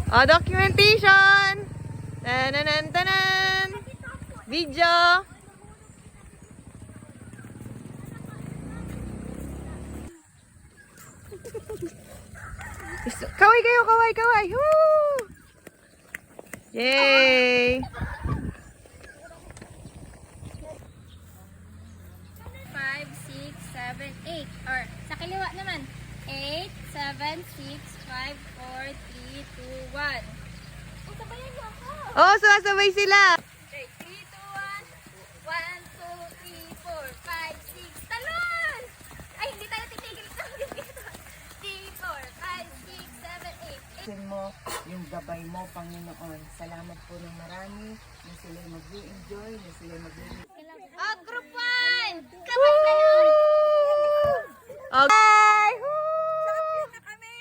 Oh, documentation! Tanan, tanan! Video! Kaway kayo, kaway, kaway! Woo! Yay! 5, 6, 7, 8. Or sa kaliwa naman. 8, 7, 6, 5, 4, 3, 2, 1. Oh, sabayan mo ako. Oh, sasabay sila! Okay, 3, 2, 1. 1, 2, 3, 4, 5, 6. Talon! Ay, hindi tayo titigil. 3, 4, 5, 6, 7, 8. mo, yung gabay mo, Panginoon. Salamat po ng marami na sila'y mag-i-enjoy, na sila'y mag-i-enjoy. Oh, group 1! Kapag kayo! Okay! Champion na kami!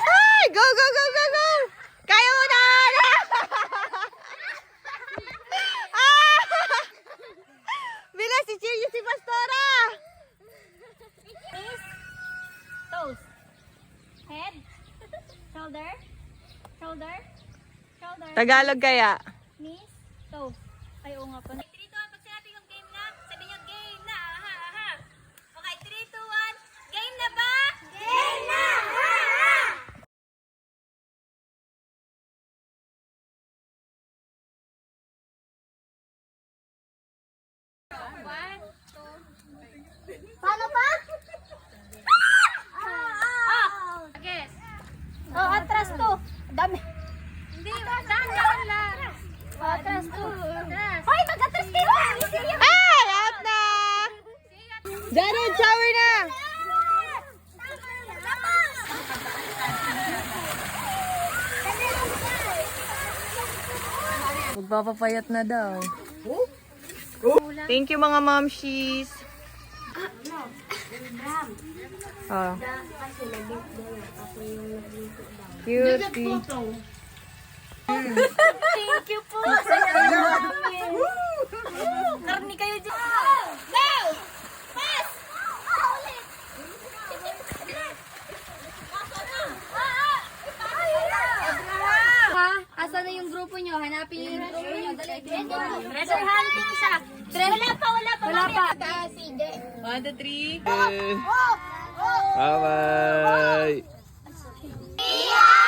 Ay, go, go, go, go, go! Kaya mo na! Bilas, si Chilio, si Pastora! Face, toes, head, shoulder, shoulder, shoulder, Tagalog kaya? knees, toes. Ay, oo nga pa. 3, 2, 1, pag sinabi kong game na, sabi niyo game na, ha, ha. Okay, 3, 2, 1, game na ba? Game na, ha, ha. One, two. Paano ba? Yes. Oh, atras to. Dami. Hindi, dahan lang. Oh, atras to. Hoy, mag-atras kayo. Ah! Lahat na! Jared, shower na! Magpapapayat na daw. Thank you mga momshies. Oh. Cutie. Thank you po. Karni kayo dyan. Go! Pass! Ulit! Ha? Asa na yung grupo nyo? Hanapin yung grupo nyo. Dali. Treasure hunting siya. Wala pa. Wala pa. Sige. 1, 2, 3. Bye-bye. Yeah!